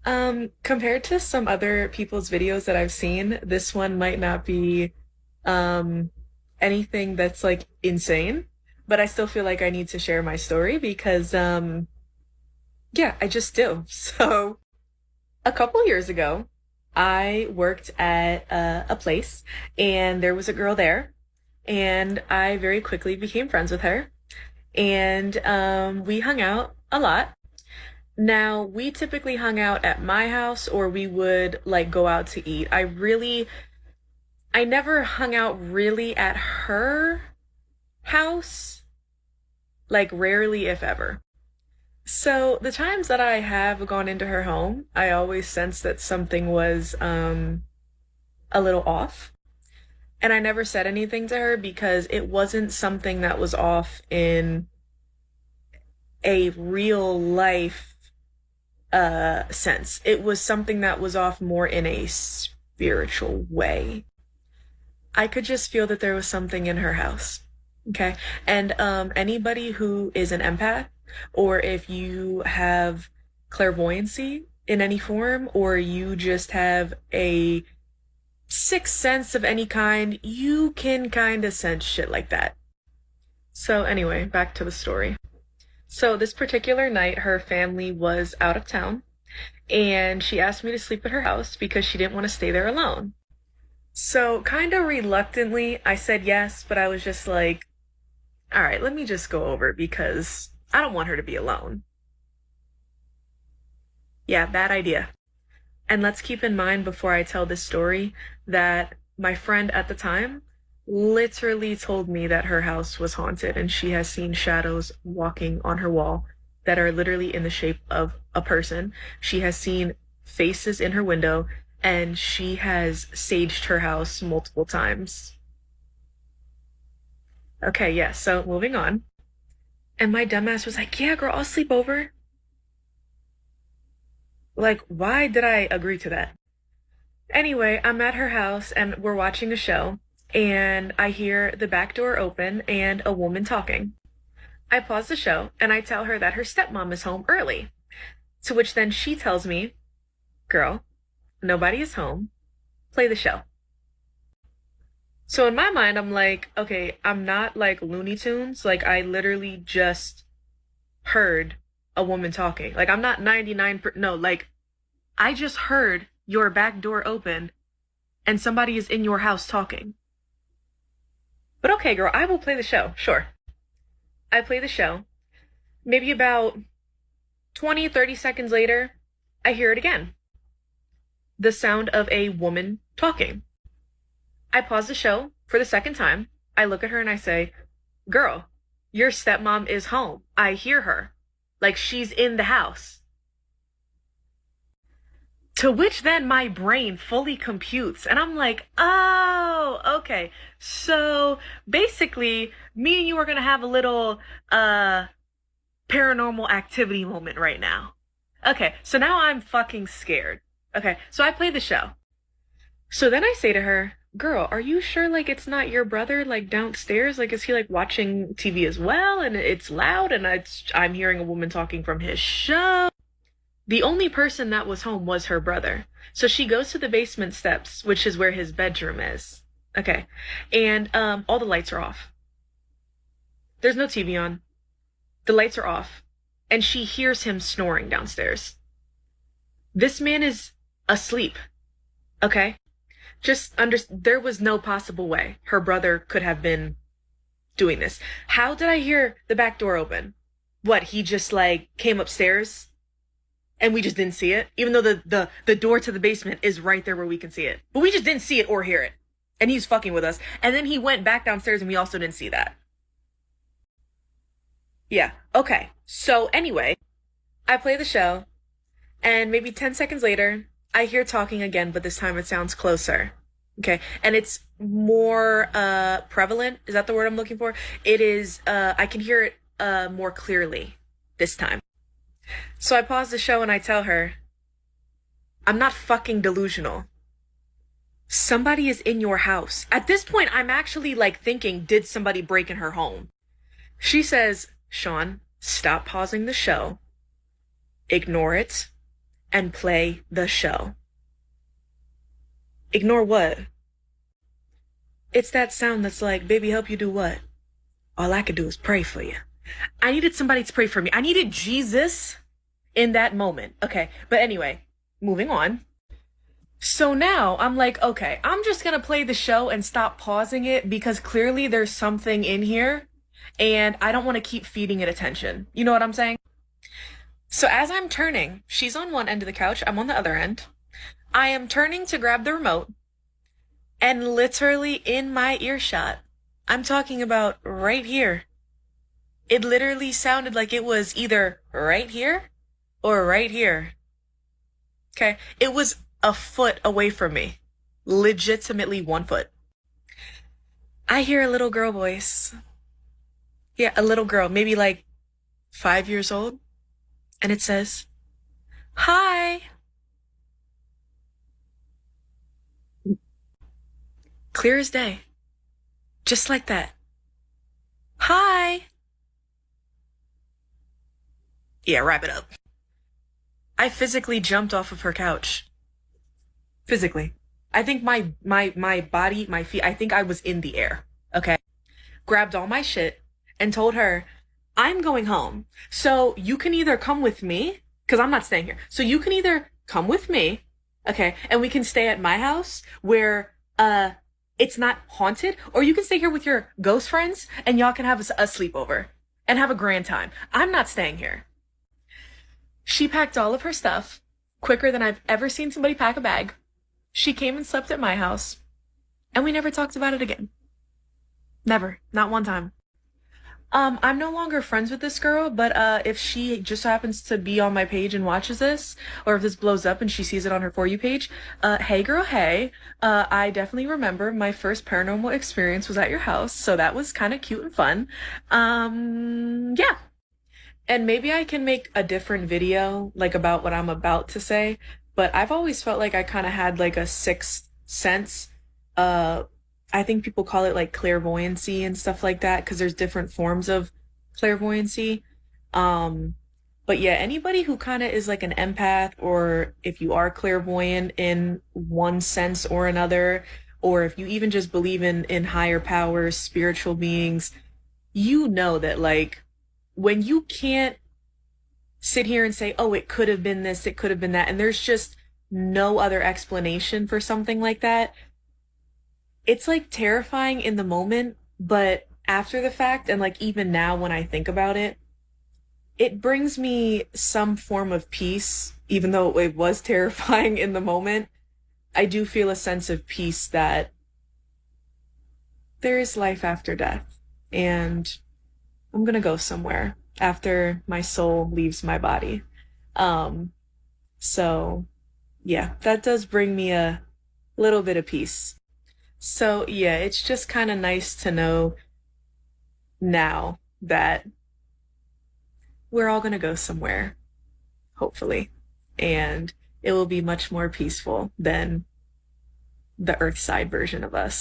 Compared to some other people's videos that I've seen, this one might not be um anything that's like insane, but I still feel like I need to share my story because yeah, I just do. So, a couple years ago, I worked at a place and there was a girl there and I very quickly became friends with her and we hung out a lot. Now, we typically hung out at my house or we would like go out to eat. I never hung out really at her house, like rarely if ever. So, the times that I have gone into her home, I always sensed that something was a little off. And I never said anything to her because it wasn't something that was off in a real life sense. It was something that was off more in a spiritual way. I could just feel that there was something in her house. Okay. And anybody who is an empath, or if you have clairvoyancy in any form, or you just have a sixth sense of any kind, you can kind of sense shit like that. So, anyway, back to the story. So, this particular night, her family was out of town, and she asked me to sleep at her house because she didn't want to stay there alone. So, kind of reluctantly, I said yes, but I was just like, all right, let me just go over because I don't want her to be alone. Yeah, bad idea. And let's keep in mind before I tell this story that my friend at the time literally told me that her house was haunted and she has seen shadows walking on her wall that are literally in the shape of a person. She has seen faces in her window and she has saged her house multiple times. Okay, yeah, so moving on. And my dumbass was like, yeah, girl, I'll sleep over. Like, why did I agree to that? Anyway, I'm at her house and we're watching a show, and I hear the back door open and a woman talking. I pause the show and I tell her that her stepmom is home early. To which then she tells me, girl, nobody is home. Play the show. So in my mind, I'm like, okay, I'm not like Looney Tunes. Like, I literally just heard a woman talking. Like, I'm not 99, no, like, I just heard your back door open and somebody is in your house talking. But okay, girl, I will play the show. Sure. I play the show. Maybe about 20, 30 seconds later, I hear it again. The sound of a woman talking. I pause the show for the second time. I look at her and I say, girl, your stepmom is home. I hear her. Like, she's in the house. To which then my brain fully computes, and I'm like, oh, okay. So basically, me and you are gonna have a little paranormal activity moment right now. Okay, so now I'm fucking scared. Okay, so I play the show. So then I say to her, girl, are you sure like it's not your brother like downstairs? Like, is he like watching TV as well? And it's loud and I'm hearing a woman talking from his show. The only person that was home was her brother. So she goes to the basement steps, which is where his bedroom is. Okay. And all the lights are off. There's no TV on. The lights are off. And she hears him snoring downstairs. This man is asleep. Okay? There was no possible way her brother could have been doing this. How did I hear the back door open? What, he just like came upstairs and we just didn't see it? Even though the door to the basement is right there where we can see it. But we just didn't see it or hear it. And he's fucking with us. And then he went back downstairs and we also didn't see that. Yeah. Okay. So anyway, I play the show and maybe 10 seconds later, I hear talking again, but this time it sounds closer. Okay. And it's more prevalent. Is that the word I'm looking for? It is I can hear it more clearly this time. So I pause the show and I tell her, I'm not fucking delusional. Somebody is in your house. At this point, I'm actually like thinking, did somebody break in her home? She says, Sean, stop pausing the show. Ignore it and play the show. Ignore what? It's that sound that's like, baby, help you do what? All I could do is pray for you. I needed somebody to pray for me. I needed Jesus in that moment. Okay, but anyway, moving on. So now I'm like, okay, I'm just gonna play the show and stop pausing it because clearly there's something in here and I don't want to keep feeding it attention. You know what I'm saying? So as I'm turning, she's on one end of the couch, I'm on the other end. I am turning to grab the remote and literally in my earshot, I'm talking about right here. It literally sounded like it was either right here or right here. Okay? It was a foot away from me. Legitimately 1 foot. I hear a little girl voice. Yeah, a little girl, maybe like 5 years old. And it says, "Hi." Clear as day. Just like that. "Hi." Yeah, wrap it up. I physically jumped off of her couch. Physically. I think my body, my feet, I think I was in the air. Okay. Grabbed all my shit and told her, "I'm going home. So you can either come with me, because I'm not staying here. So you can either come with me, okay, and we can stay at my house where it's not haunted, or you can stay here with your ghost friends and y'all can have a sleepover and have a grand time. I'm not staying here." She packed all of her stuff quicker than I've ever seen somebody pack a bag. She came and slept at my house, and we never talked about it again. Never. Not one time. I'm no longer friends with this girl, but if she just happens to be on my page and watches this, or if this blows up and she sees it on her For You page, hey girl, hey. I definitely remember my first paranormal experience was at your house, so that was kind of cute and fun. Yeah. And maybe I can make a different video, like about what I'm about to say, but I've always felt like I kind of had like a sixth sense. Uh, I think people call it like clairvoyancy and stuff like that because there's different forms of clairvoyancy. Um, but yeah, anybody who kind of is like an empath, or if you are clairvoyant in one sense or another, or if you even just believe in higher powers, spiritual beings, you know that like when you can't sit here and say, "Oh, it could have been this, it could have been that," and there's just no other explanation for something like that, it's like terrifying in the moment, but after the fact, and like even now when I think about it, it brings me some form of peace, even though it was terrifying in the moment. I do feel a sense of peace that there is life after death, and I'm gonna go somewhere after my soul leaves my body. Um, so yeah, that does bring me a little bit of peace. So yeah, it's just kind of nice to know now that we're all gonna go somewhere, hopefully, and it will be much more peaceful than the Earthside version of us.